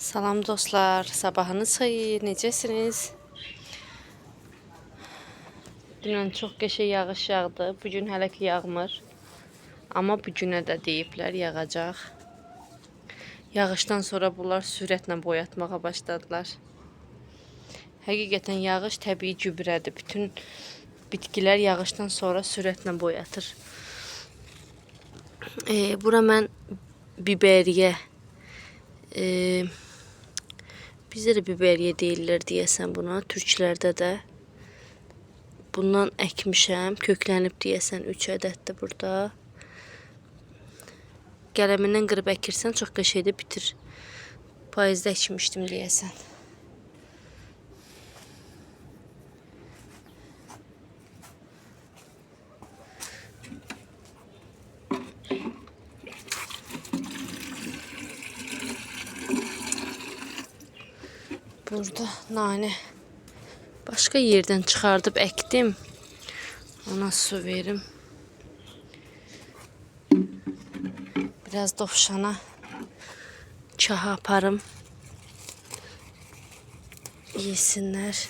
Salam dostlar, sabahınız xeyir, necəsiniz? Dünən çox qəşəng yağış yağdı, bugün hələ ki yağmır. Amma bugünə də deyiblər yağacaq. Yağışdan sonra bunlar sürətlə boyatmağa başladılar. Həqiqətən yağış təbii gübrədir. Bütün bitkilər yağışdan sonra sürətlə boyatır. Bura mən biberiyə, bizdə də biberiyə deyirlər deyəsən buna, türklərdə də. Bundan əkmişəm, köklənib deyəsən 3 ədəddir burada. Qələmindən qırıb əkirsən çox qəşəngdə bitir. Payızda əkmişdim deyəsən. Burada nane başqa yerdən çıxardıb əkdim. Ona su verim. Biraz dovşana çaha aparım. Yesinlər.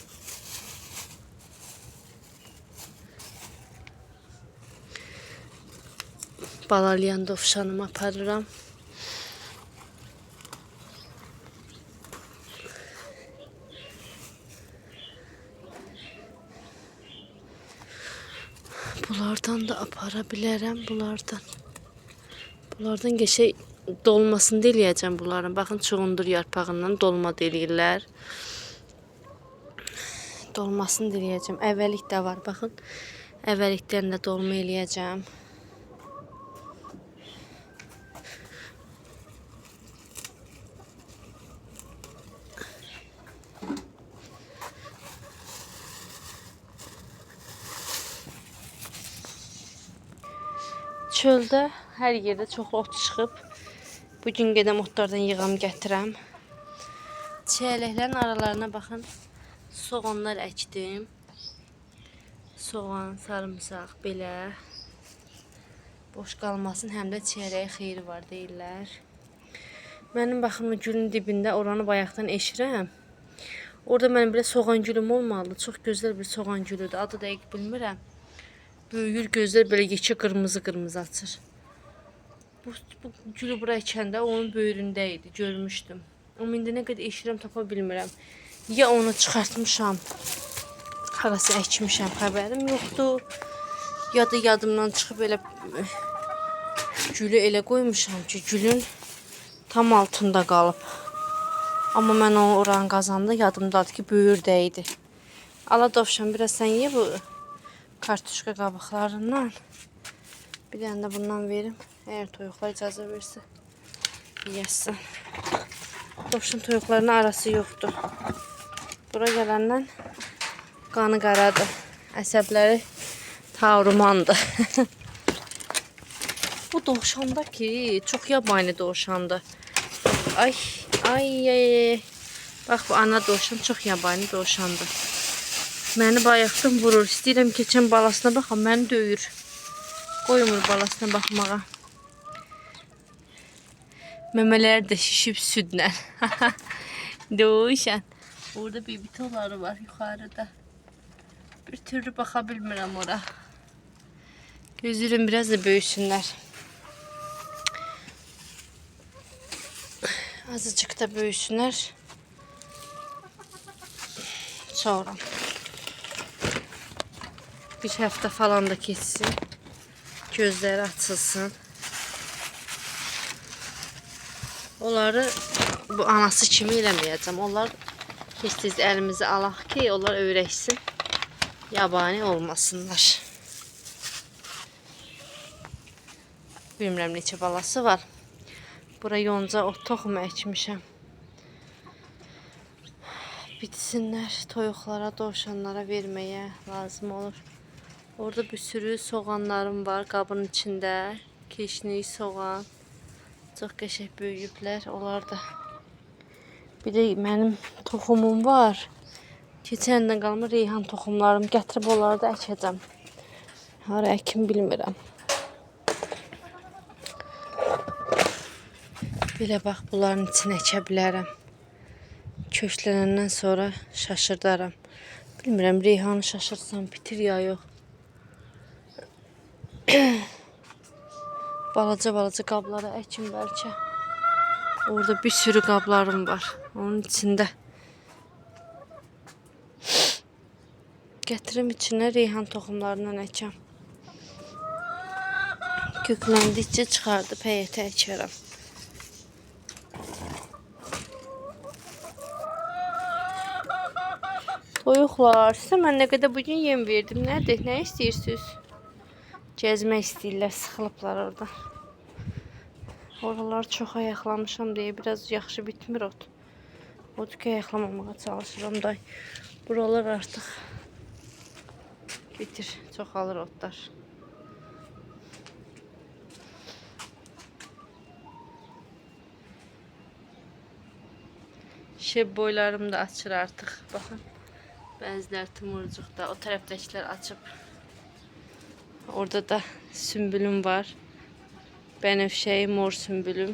Balalayan dovşanımı aparıram. Bunlardan da apara bilərəm, Bunlardan geçək dolmasını eləyəcəm bunların. Baxın, çuğundur yarpağından dolma eləyirlər. Dolmasını eləyəcəm. Əvvəlik də var, baxın. Əvvəlikdən də dolma eləyəcəm. Çöldə hər yerdə çox ot çıxıb. Bugün gedəm otlardan yığam gətirəm. Çiyələklərin aralarına baxın. Soğanlar əkdim. Soğan, sarımsaq belə. Boş qalmasın, həm də çiyələyə xeyri var deyirlər. Mənim baxın gülün dibində oranı bayaqdan eşirəm. Orada mənim belə soğan gülüm olmalı. Çox gözəl bir soğan gülüdür. Adı dəqiq bilmirəm. Böyüyür, gözlər belə yekə qırmızı açır. Bu gülü bura əkəndə onun böyründə idi, görmüşdüm. Amma indi nə qədər eşirəm tapa bilmirəm. Ya onu çıxartmışam, harası əkmişəm, xəbərim yoxdur. Ya da yadımdan çıxıb elə gülü elə qoymuşam ki, gülün tam altında qalıb. Amma mən o oranı qazanda yadımdadır ki, böyürdə idi. Ala dovşan, biraz sən ye bu kartuşka qabıqlarından. Bir dənə də bundan verim. Əgər toyuqlar icazə versə yeyəsən. Dovşan toyuqlarının arası yoxdur. Bura gələndən qanı qaradır. Əsəbləri tavrumandır. Bu dovşanda ki, çox yabani dovşandır. Ay. Bax, bu ana dovşan çox yabani dovşandır. Məni bayaqdan vurur. İstəyirəm keçən balasına baxam, məni döyür. Qoymur balasına baxmağa. Məmələri də şişib südlə. Dovşan. Orada bibitoları var yuxarıda. Bir türlü baxa bilmirəm ora. Gözürüm biraz da böyüsünlər. Azıcık da böyüsünlər. Sonra bir həftə falan da keçsin. Gözləri açılsın. Onları bu anası kimi eləməyəcəm. Onlar tez-tez əlimizi alaq ki, onlar öyrəşsin. Yabani olmasınlar. Bilmirəm neçə balası var. Bura yonca ot toxumu əkmişəm. Bitsinlər, toyuqlara, dovşanlara verməyə lazım olur. Orada bir sürü soğanlarım var qabın içində. Keşnik, soğan. Çox qəşəng böyüyüblər. Onlar da. Bir də mənim toxumum var. Keçən ildən qalma reyhan toxumlarım. Gətirib onları da əkəcəm. Hara əkim bilmirəm. Belə bax, bunların içine əkə bilərəm. köşklənəndən sonra şaşırdaram. Bilmirəm, reyhanı şaşırsam bitir ya yox. Balaca qablara əkim bəlkə. Orada bir sürü qablarım var. Onun içində. Gətirim içinə reyhan toxumlarından əkəm. Kökləndikcə çıxardıb həyətə əkərəm. Toyuqlar, sizə mən nə qədər bugün yem verdim. Nədir? Nə istəyirsiniz? Gəzmək istəyirlər, sıxılıblar orada. Oralar çox ayaqlamışam deyə biraz yaxşı bitmir ot. Otu ki ayaqlamamağa çalışıram da. Buralar artıq bitir, çoxalır otlar. Şeb boylarım da açır artıq. Baxın. Bəziləri tumurcuqda, o tərəfdəkilər açıb. Orada da sümbülüm var. Bənövşəyi, mor sümbülüm.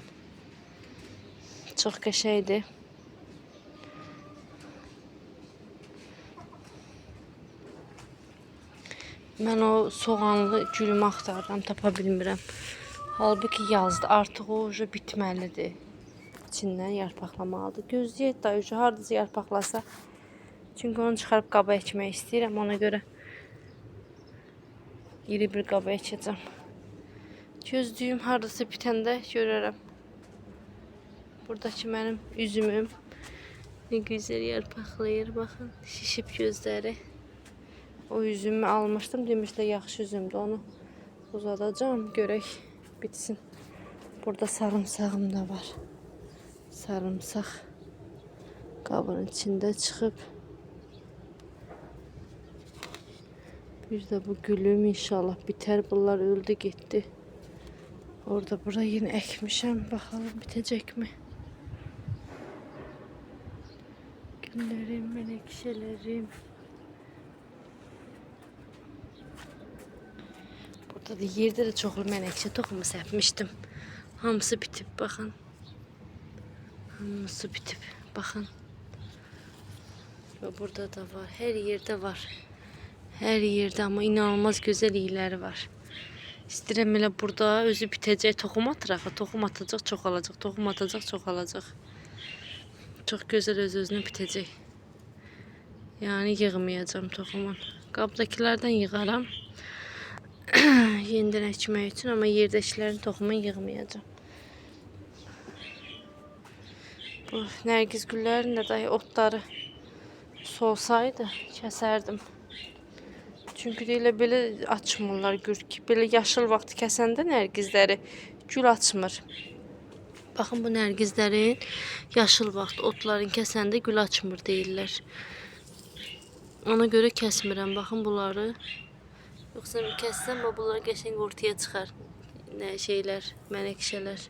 Çox qəşəngdir. Mən o soğanlı gülümü axtarıram, tapa bilmirəm. Halbuki yazdı, artıq o ucu bitməlidir. İçindən yarpaqlamalıdır. Gözləyək da ucu hardasa yarpaqlasa. Çünki onu çıxarıb qaba əkmək istəyirəm, ona görə iri bir qaba əkəcəm. Gözlüyüm hardasa bitəndə görərəm. Buradakı mənim üzümüm nə gözəl yarpaqlayır, baxın, şişib gözləri. O üzümü almışdım, demişlər yaxşı üzümdür, onu uzadacağım, görək bitsin. Burada sarımsağım da var. Sarımsaq qabın içində çıxıb. Bir də bu gülüm inşallah bitər. Bunlar öldü getdi. Orada burada yine ekmişəm. Bakalım bitecek mi? Güllerim, menekşelerim. Burada da yerde de çoxlu menekşe toxumu səpmişdim. Hamısı bitib, baxın. Hamısı bitib, baxın. Ve burada da var. Her yerde var. Her yerde ama inanılmaz güzel iyiləri var. İstəyirəm elə burada özü bitəcək, toxum atıraq, toxum atacaq, çoxalacaq, toxum atacaq, çoxalacaq. Çox gözəl öz-özünə bitəcək. Yəni yığmayacağım toxumun. Qabdakilərdən yığaram. Yenidən əkmək üçün, amma yerdəkilərin toxumunu yığmayacağım. Bu nərgiz güllərin də dahi otları solsaydı kəsərdim. Çünki elə belə açmırlar gül ki. Belə yaşıl vaxtı kəsəndə nərgizləri gül açmır. Baxın bu nərgizlərin yaşıl vaxtı otların kəsəndə gül açmır deyirlər. Ona görə kəsmirəm. Baxın bunları. Yoxsa kəssəm bunlar qəşəng ortaya çıxar. Nə şeylər, mənəkşələr.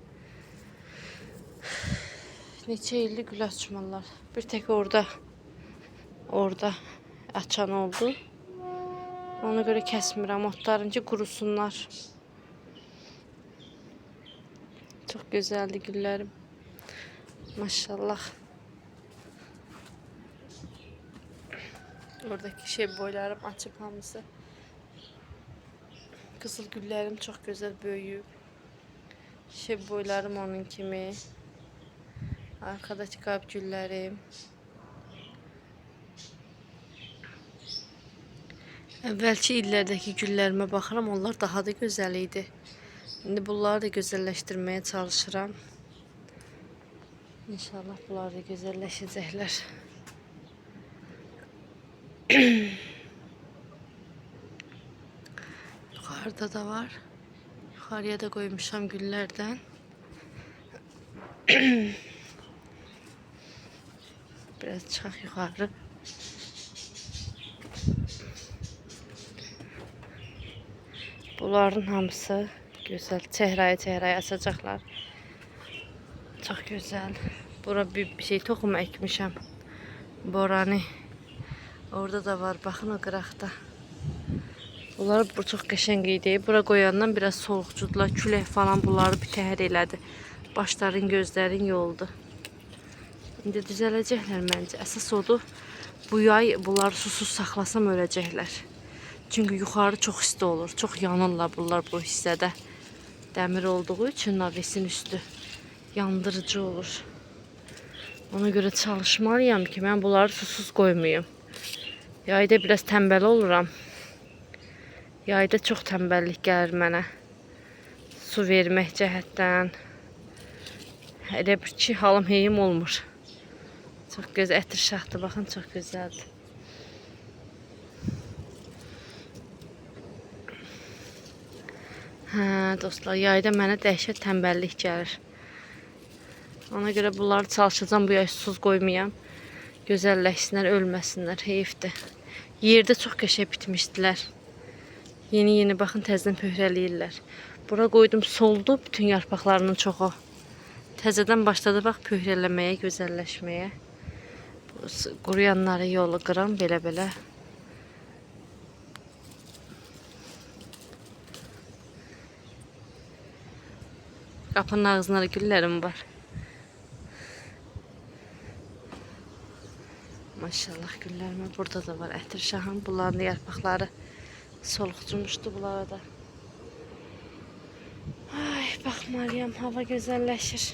Neçə illik gül açmırlar. Bir tek orada açan oldu. Ona göre kesmirəm, otlarınca kurusunlar. Çok güzeldi güllerim. Maşallah. Oradaki şey boylarım açıp hamısı. Kızıl güllerim çok güzel büyüyüp. Şey boylarım onun kimi. Arkadaki kalp güllerim. Əvvəlki illərdəki güllərimə baxıram, onlar daha da gözəl idi. İndi bunları da gözəlləşdirməyə çalışıram. İnşallah bunlar da gözəlləşəcəklər. Yuxarıda da var. Yuxarıya da koymuşam güllərdən. Biraz çıxaq yuxarı. Bunların hamısı güzel. Çehraya açacaklar. Çok güzel. Bura bir şey toxum ekmişəm. Borani. Orada da var. Baxın o qıraqda. Bunlar bu çox qəşəng idi. Bura qoyandan biraz soğuqcudular. Külək falan bunları bir təhər elədi. Başların, gözlərin yoldu. İndi düzələcəklər məncə. Əsas odur. Bu yay bunları susuz saxlasam öləcəklər. Çünki yuxarı çox isti olur. Çox yanırlar bunlar bu hissədə. Dəmir olduğu üçün navesin üstü yandırıcı olur. Ona görə çalışmalıyam ki, mən bunları susuz qoymayım. Yayda biraz tənbəl oluram. Yayda çox tənbəllik gəlir mənə. Su vermək cəhətdən. Elə bir ki, halım heyim olmur. Çox gözəl ətir şaxdır, baxın, çox gözəldir. Hə, dostlar, yayda mənə dəhşət tənbəllik gəlir. Ona görə bunları çalışacağım, bu yay susuz qoymayam. Gözəlləşsinlər, ölməsinlər, heyifdir. Yerdə çox qəşəng bitmişdilər. Yeni baxın, təzədən pöhrəliyirlər. Bura qoydum, soldu bütün yarpaqlarının çoxu. Təzədən başladı bax pöhrələməyə, gözəlləşməyə. Quruyanları yolu qıram belə-belə. Qapının ağzında güllərim var. Maşallah güllərim burada da var. Ətir şahın bunların yarpaqları soluqcumuşdu bunlara da. Ay, baxmalıyam, hava gözəlləşir.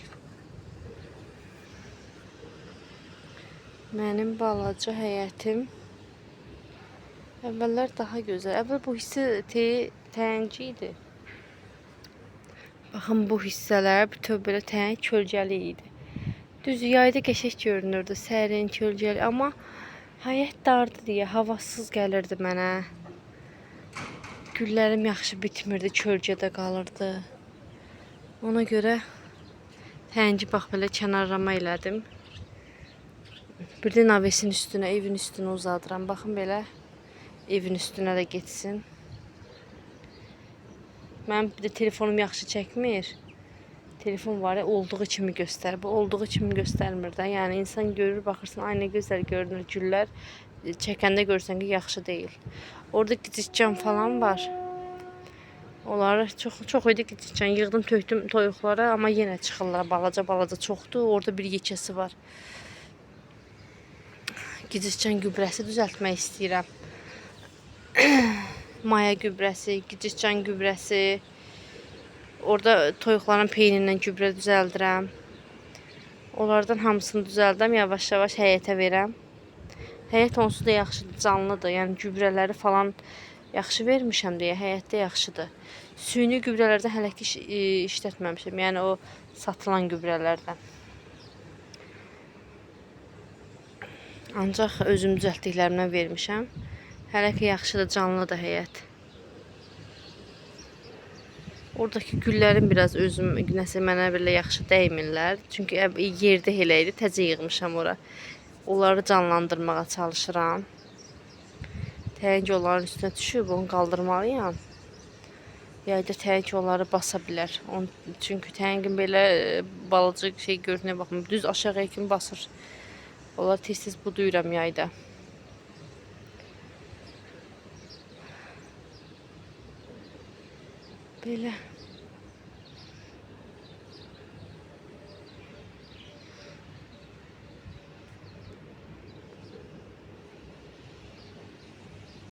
Mənim balaca həyətim əvvəllər daha gözəl. Əvvəl bu hissə tənci idi. Baxın, bu hissələr bütün belə tənc kölgəli idi. Düz yayda qəşəng görünürdü, sərin, kölgəli, amma həyət dardı deyə havasız gəlirdi mənə. Güllərim yaxşı bitmirdi, kölgədə qalırdı. Ona görə tənci bax belə kənarlama elədim. Bir də navesin üstünə, evin üstünə uzadıram. Baxın belə, evin üstünə də getsin. Mənim bir də telefonum yaxşı çəkmir. Telefon var ya, olduğu kimi göstərir. Bu olduğu kimi göstərmir də. Yəni insan görür, baxırsan, ay nə gözəl görünür güllər. Çəkəndə görürsən ki, yaxşı deyil. Orada gicikcan falan var. Onları çox idi gicikcan. Yığdım, tökdüm toyuqlara, amma yenə çıxırlar. Balaca çoxdur. Orada bir yekəsi var. Gicikcan gübrəsi düzəltmək istəyirəm. Maya gübrəsi, gicikcan gübrəsi. Orada toyuqların peynindən gübrə düzəldirəm. Onlardan hamısını düzəldirəm, yavaş-yavaş həyətə verəm. Həyət onsuz da yaxşıdır, canlıdır. Yəni gübrələri falan yaxşı vermişəm deyə həyətdə yaxşıdır. Süni gübrələrdən hələ ki işlətməmişəm. Yəni o satılan gübrələrdən. Ancaq özüm düzəltdiklərimdən vermişəm. Hələ ki yaxşıdır, canlıdır həyət. Oradakı güllərim biraz özüm nəsə mənə belə yaxşı dəymirlər. Çünki yerdə elə idi, təzə yığmışam ora. Onları canlandırmağa çalışıram. Tənc onların üstünə düşüb, onu qaldırmalıyam. Yayda tənc onları basa bilər. Çünki təngin belə balaca şey görünüyor, baxın, düz aşağıya kimi basır. Onlar tez-tez buduyuram yayda. Belə.